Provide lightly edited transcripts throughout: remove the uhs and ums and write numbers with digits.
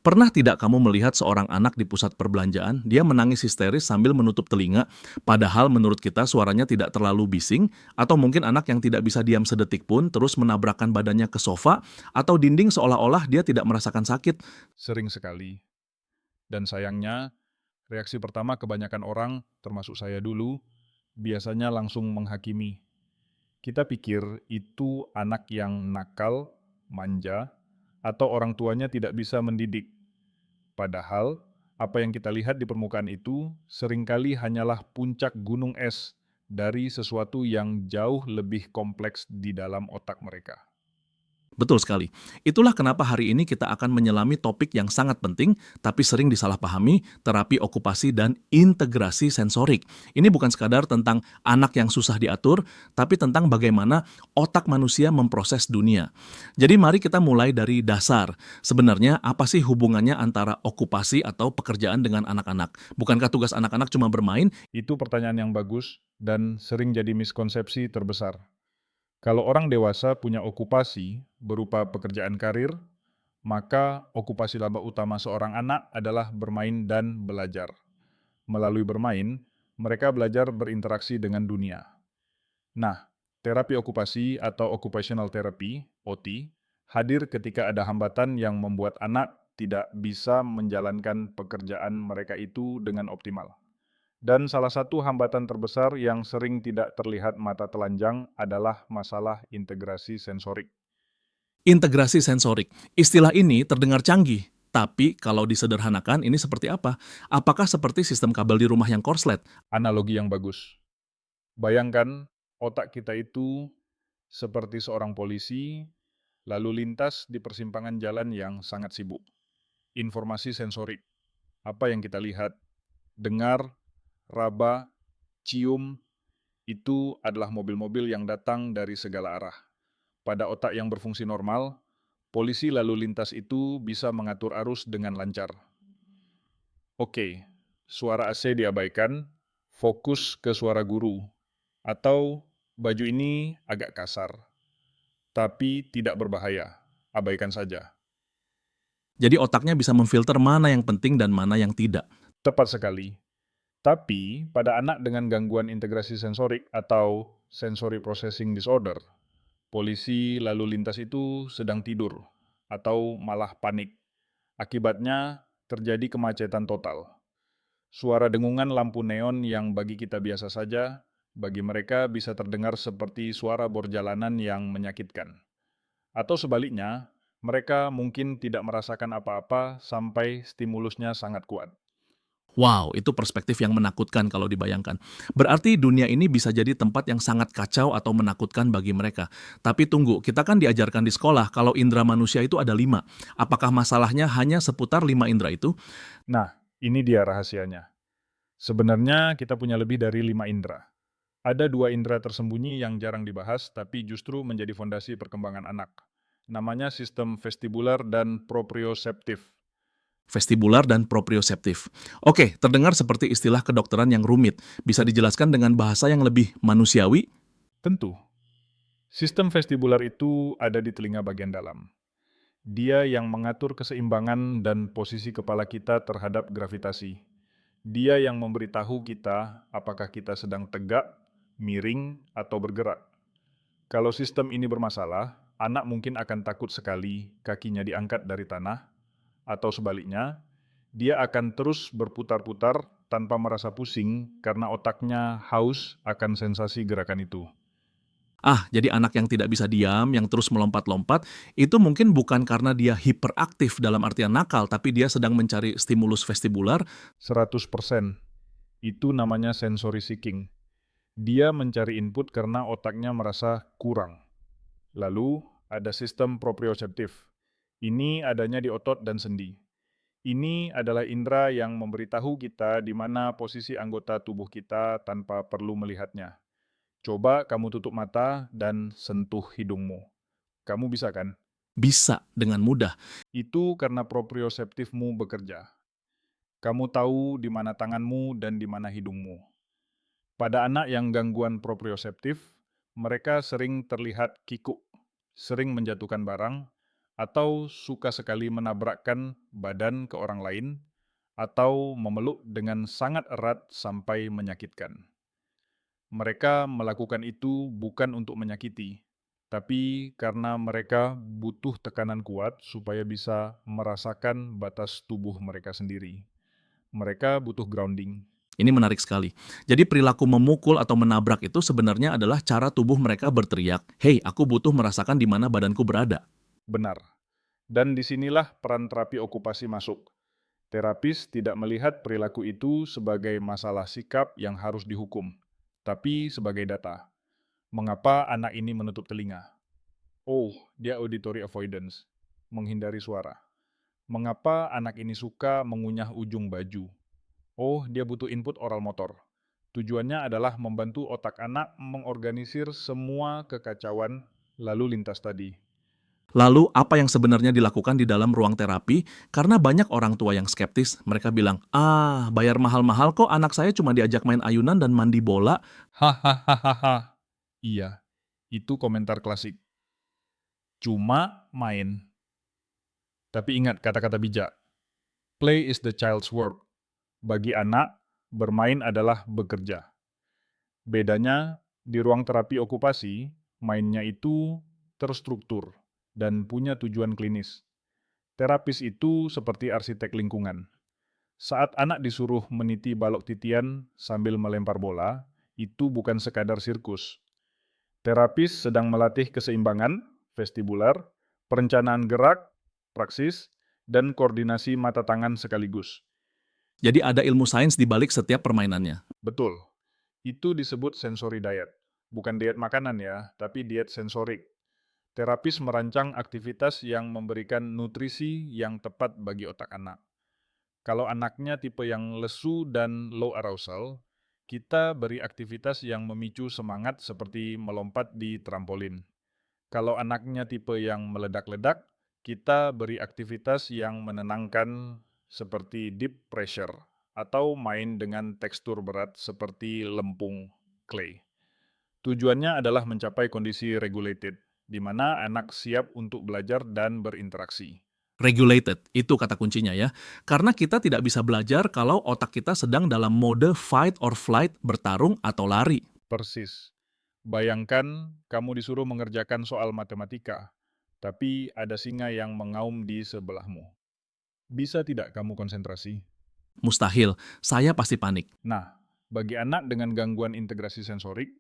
Pernah tidak kamu melihat seorang anak di pusat perbelanjaan, dia menangis histeris sambil menutup telinga, padahal menurut kita suaranya tidak terlalu bising, atau mungkin anak yang tidak bisa diam sedetik pun terus menabrakkan badannya ke sofa atau dinding seolah-olah dia tidak merasakan sakit. Sering sekali. Dan sayangnya, reaksi pertama kebanyakan orang, termasuk saya dulu, biasanya langsung menghakimi. Kita pikir itu anak yang nakal, manja, atau orang tuanya tidak bisa mendidik. Padahal, apa yang kita lihat di permukaan itu seringkali hanyalah puncak gunung es dari sesuatu yang jauh lebih kompleks di dalam otak mereka. Betul sekali. Itulah kenapa hari ini kita akan menyelami topik yang sangat penting, tapi sering disalahpahami, terapi okupasi dan integrasi sensorik. Ini bukan sekadar tentang anak yang susah diatur, tapi tentang bagaimana otak manusia memproses dunia. Jadi mari kita mulai dari dasar. Sebenarnya apa sih hubungannya antara okupasi atau pekerjaan dengan anak-anak? Bukankah tugas anak-anak cuma bermain? Itu pertanyaan yang bagus dan sering jadi miskonsepsi terbesar. Kalau orang dewasa punya okupasi berupa pekerjaan karir, maka okupasi laba utama seorang anak adalah bermain dan belajar. Melalui bermain, mereka belajar berinteraksi dengan dunia. Nah, terapi okupasi atau occupational therapy, OT, hadir ketika ada hambatan yang membuat anak tidak bisa menjalankan pekerjaan mereka itu dengan optimal. Dan salah satu hambatan terbesar yang sering tidak terlihat mata telanjang adalah masalah integrasi sensorik. Integrasi sensorik. Istilah ini terdengar canggih, tapi kalau disederhanakan ini seperti apa? Apakah seperti sistem kabel di rumah yang korslet? Analogi yang bagus. Bayangkan otak kita itu seperti seorang polisi, lalu lintas di persimpangan jalan yang sangat sibuk. Informasi sensorik, apa yang kita lihat, dengar, raba, cium, itu adalah mobil-mobil yang datang dari segala arah. Pada otak yang berfungsi normal, polisi lalu lintas itu bisa mengatur arus dengan lancar. Oke, suara AC diabaikan, fokus ke suara guru, atau baju ini agak kasar, tapi tidak berbahaya, abaikan saja. Jadi otaknya bisa memfilter mana yang penting dan mana yang tidak. Tepat sekali. Tapi, pada anak dengan gangguan integrasi sensorik atau sensory processing disorder, polisi lalu lintas itu sedang tidur atau malah panik. Akibatnya, terjadi kemacetan total. Suara dengungan lampu neon yang bagi kita biasa saja, bagi mereka bisa terdengar seperti suara bor jalanan yang menyakitkan. Atau sebaliknya, mereka mungkin tidak merasakan apa-apa sampai stimulusnya sangat kuat. Wow, itu perspektif yang menakutkan kalau dibayangkan. Berarti dunia ini bisa jadi tempat yang sangat kacau atau menakutkan bagi mereka. Tapi tunggu, kita kan diajarkan di sekolah kalau indera manusia itu ada 5. Apakah masalahnya hanya seputar 5 indera itu? Nah, ini dia rahasianya. Sebenarnya kita punya lebih dari 5 indera. Ada 2 indera tersembunyi yang jarang dibahas, tapi justru menjadi fondasi perkembangan anak. Namanya sistem vestibular dan proprioseptif. Vestibular dan proprioseptif. Oke, terdengar seperti istilah kedokteran yang rumit. Bisa dijelaskan dengan bahasa yang lebih manusiawi? Tentu, sistem vestibular itu ada di telinga bagian dalam. Dia yang mengatur keseimbangan dan posisi kepala kita terhadap gravitasi. Dia yang memberitahu kita apakah kita sedang tegak, miring, atau bergerak. Kalau sistem ini bermasalah, anak mungkin akan takut sekali kakinya diangkat dari tanah, atau sebaliknya, dia akan terus berputar-putar tanpa merasa pusing karena otaknya haus akan sensasi gerakan itu. Ah, jadi anak yang tidak bisa diam, yang terus melompat-lompat, itu mungkin bukan karena dia hiperaktif dalam artian nakal, tapi dia sedang mencari stimulus vestibular. 100%. Itu namanya sensory seeking. Dia mencari input karena otaknya merasa kurang. Lalu, ada sistem proprioseptif. Ini adanya di otot dan sendi. Ini adalah indera yang memberitahu kita di mana posisi anggota tubuh kita tanpa perlu melihatnya. Coba kamu tutup mata dan sentuh hidungmu. Kamu bisa kan? Bisa dengan mudah. Itu karena proprioseptifmu bekerja. Kamu tahu di mana tanganmu dan di mana hidungmu. Pada anak yang gangguan proprioseptif, mereka sering terlihat kikuk, sering menjatuhkan barang, atau suka sekali menabrakkan badan ke orang lain, atau memeluk dengan sangat erat sampai menyakitkan. Mereka melakukan itu bukan untuk menyakiti, tapi karena mereka butuh tekanan kuat supaya bisa merasakan batas tubuh mereka sendiri. Mereka butuh grounding. Ini menarik sekali. Jadi perilaku memukul atau menabrak itu sebenarnya adalah cara tubuh mereka berteriak, "Hei, aku butuh merasakan di mana badanku berada." Benar. Dan disinilah peran terapi okupasi masuk. Terapis tidak melihat perilaku itu sebagai masalah sikap yang harus dihukum, tapi sebagai data. Mengapa anak ini menutup telinga? Oh, dia auditory avoidance, menghindari suara. Mengapa anak ini suka mengunyah ujung baju? Oh, dia butuh input oral motor. Tujuannya adalah membantu otak anak mengorganisir semua kekacauan lalu lintas tadi. Lalu apa yang sebenarnya dilakukan di dalam ruang terapi? Karena banyak orang tua yang skeptis, mereka bilang, bayar mahal-mahal kok anak saya cuma diajak main ayunan dan mandi bola. Hahaha. Iya, itu komentar klasik. Cuma main. Tapi ingat kata-kata bijak. Play is the child's work. Bagi anak, bermain adalah bekerja. Bedanya, di ruang terapi okupasi, mainnya itu terstruktur dan punya tujuan klinis. Terapis itu seperti arsitek lingkungan. Saat anak disuruh meniti balok titian sambil melempar bola, itu bukan sekadar sirkus. Terapis sedang melatih keseimbangan, vestibular, perencanaan gerak, praksis, dan koordinasi mata tangan sekaligus. Jadi ada ilmu sains di balik setiap permainannya. Betul, itu disebut sensory diet. Bukan diet makanan ya, tapi diet sensorik. Terapis merancang aktivitas yang memberikan nutrisi yang tepat bagi otak anak. Kalau anaknya tipe yang lesu dan low arousal, kita beri aktivitas yang memicu semangat seperti melompat di trampolin. Kalau anaknya tipe yang meledak-ledak, kita beri aktivitas yang menenangkan seperti deep pressure atau main dengan tekstur berat seperti lempung clay. Tujuannya adalah mencapai kondisi regulated, di mana anak siap untuk belajar dan berinteraksi. Regulated, itu kata kuncinya ya. Karena kita tidak bisa belajar kalau otak kita sedang dalam mode fight or flight, bertarung atau lari. Persis. Bayangkan kamu disuruh mengerjakan soal matematika, tapi ada singa yang mengaum di sebelahmu. Bisa tidak kamu konsentrasi? Mustahil, saya pasti panik. Nah, bagi anak dengan gangguan integrasi sensorik,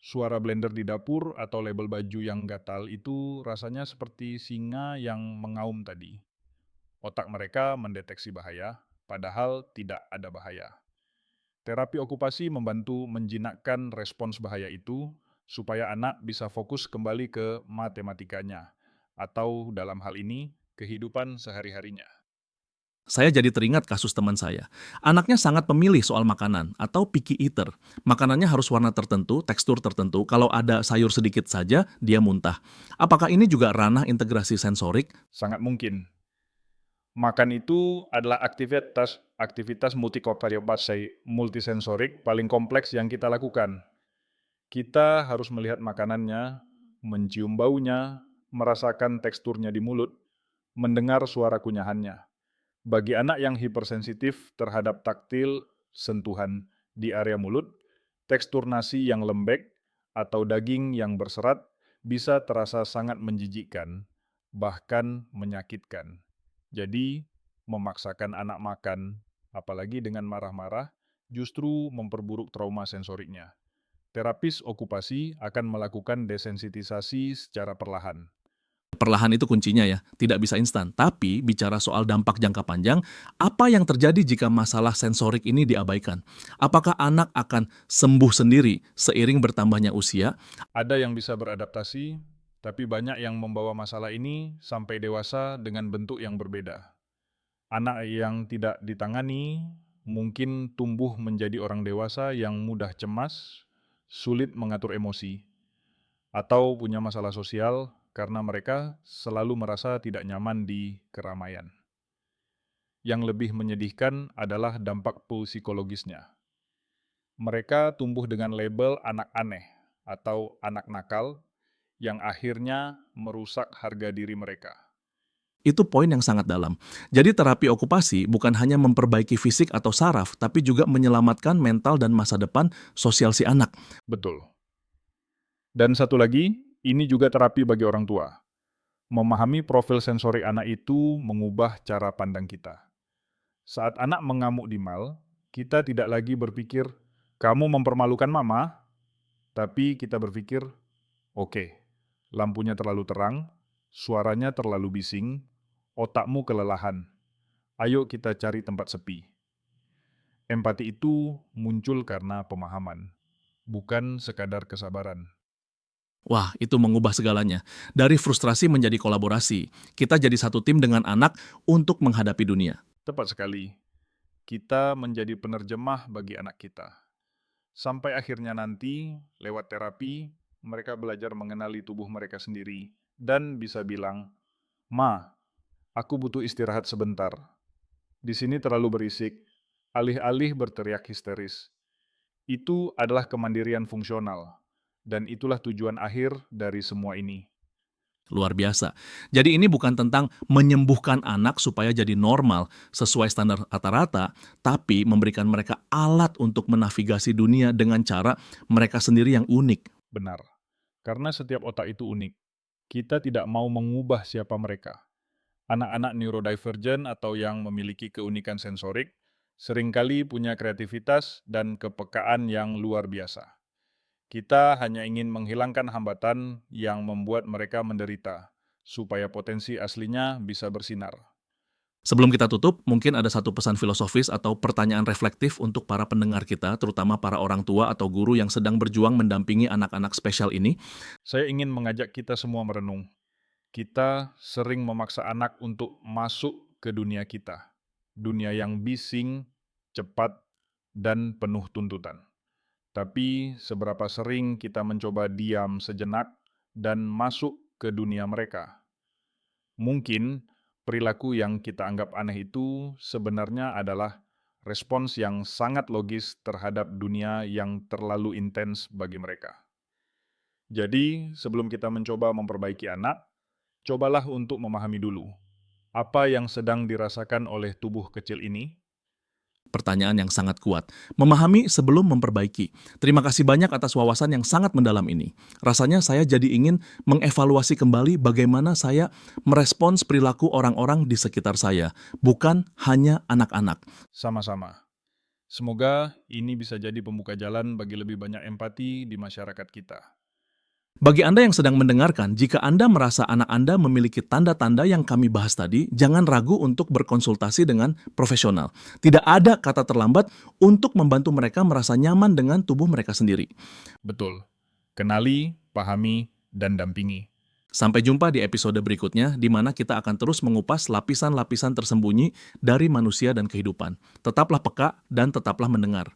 suara blender di dapur atau label baju yang gatal itu rasanya seperti singa yang mengaum tadi. Otak mereka mendeteksi bahaya, padahal tidak ada bahaya. Terapi okupasi membantu menjinakkan respons bahaya itu supaya anak bisa fokus kembali ke matematikanya, atau dalam hal ini, kehidupan sehari-harinya. Saya jadi teringat kasus teman saya. Anaknya sangat pemilih soal makanan atau picky eater. Makanannya harus warna tertentu, tekstur tertentu. Kalau ada sayur sedikit saja, dia muntah. Apakah ini juga ranah integrasi sensorik? Sangat mungkin. Makan itu adalah aktivitas multisensorik paling kompleks yang kita lakukan. Kita harus melihat makanannya, mencium baunya, merasakan teksturnya di mulut, mendengar suara kunyahannya. Bagi anak yang hipersensitif terhadap taktil, sentuhan di area mulut, tekstur nasi yang lembek atau daging yang berserat bisa terasa sangat menjijikkan, bahkan menyakitkan. Jadi, memaksakan anak makan, apalagi dengan marah-marah, justru memperburuk trauma sensoriknya. Terapis okupasi akan melakukan desensitisasi secara perlahan. Perlahan itu kuncinya ya, tidak bisa instan. Tapi bicara soal dampak jangka panjang, apa yang terjadi jika masalah sensorik ini diabaikan? Apakah anak akan sembuh sendiri seiring bertambahnya usia? Ada yang bisa beradaptasi, tapi banyak yang membawa masalah ini sampai dewasa dengan bentuk yang berbeda. Anak yang tidak ditangani mungkin tumbuh menjadi orang dewasa yang mudah cemas, sulit mengatur emosi, atau punya masalah sosial karena mereka selalu merasa tidak nyaman di keramaian. Yang lebih menyedihkan adalah dampak psikologisnya. Mereka tumbuh dengan label anak aneh atau anak nakal yang akhirnya merusak harga diri mereka. Itu poin yang sangat dalam. Jadi terapi okupasi bukan hanya memperbaiki fisik atau saraf, tapi juga menyelamatkan mental dan masa depan sosial si anak. Betul. Dan satu lagi, ini juga terapi bagi orang tua. Memahami profil sensorik anak itu mengubah cara pandang kita. Saat anak mengamuk di mal, kita tidak lagi berpikir, kamu mempermalukan mama, tapi kita berpikir, oke, lampunya terlalu terang, suaranya terlalu bising, otakmu kelelahan. Ayo kita cari tempat sepi. Empati itu muncul karena pemahaman, bukan sekadar kesabaran. Wah, itu mengubah segalanya. Dari frustrasi menjadi kolaborasi. Kita jadi satu tim dengan anak untuk menghadapi dunia. Tepat sekali, kita menjadi penerjemah bagi anak kita. Sampai akhirnya nanti, lewat terapi, mereka belajar mengenali tubuh mereka sendiri dan bisa bilang, "Ma, aku butuh istirahat sebentar. Di sini terlalu berisik." Alih-alih berteriak histeris. Itu adalah kemandirian fungsional, dan itulah tujuan akhir dari semua ini. Luar biasa. Jadi ini bukan tentang menyembuhkan anak supaya jadi normal sesuai standar rata-rata, tapi memberikan mereka alat untuk menavigasi dunia dengan cara mereka sendiri yang unik. Benar, karena setiap otak itu unik. Kita tidak mau mengubah siapa mereka. Anak-anak neurodivergent atau yang memiliki keunikan sensorik seringkali punya kreativitas dan kepekaan yang luar biasa. Kita hanya ingin menghilangkan hambatan yang membuat mereka menderita, supaya potensi aslinya bisa bersinar. Sebelum kita tutup, mungkin ada satu pesan filosofis atau pertanyaan reflektif untuk para pendengar kita, terutama para orang tua atau guru yang sedang berjuang mendampingi anak-anak spesial ini. Saya ingin mengajak kita semua merenung. Kita sering memaksa anak untuk masuk ke dunia kita. Dunia yang bising, cepat, dan penuh tuntutan. Tapi seberapa sering kita mencoba diam sejenak dan masuk ke dunia mereka? Mungkin perilaku yang kita anggap aneh itu sebenarnya adalah respons yang sangat logis terhadap dunia yang terlalu intens bagi mereka. Jadi, sebelum kita mencoba memperbaiki anak, cobalah untuk memahami dulu apa yang sedang dirasakan oleh tubuh kecil ini. Pertanyaan yang sangat kuat. Memahami sebelum memperbaiki. Terima kasih banyak atas wawasan yang sangat mendalam ini. Rasanya saya jadi ingin mengevaluasi kembali bagaimana saya merespons perilaku orang-orang di sekitar saya, bukan hanya anak-anak. Sama-sama. Semoga ini bisa jadi pembuka jalan bagi lebih banyak empati di masyarakat kita. Bagi Anda yang sedang mendengarkan, jika Anda merasa anak Anda memiliki tanda-tanda yang kami bahas tadi, jangan ragu untuk berkonsultasi dengan profesional. Tidak ada kata terlambat untuk membantu mereka merasa nyaman dengan tubuh mereka sendiri. Betul. Kenali, pahami, dan dampingi. Sampai jumpa di episode berikutnya, di mana kita akan terus mengupas lapisan-lapisan tersembunyi dari manusia dan kehidupan. Tetaplah peka dan tetaplah mendengar.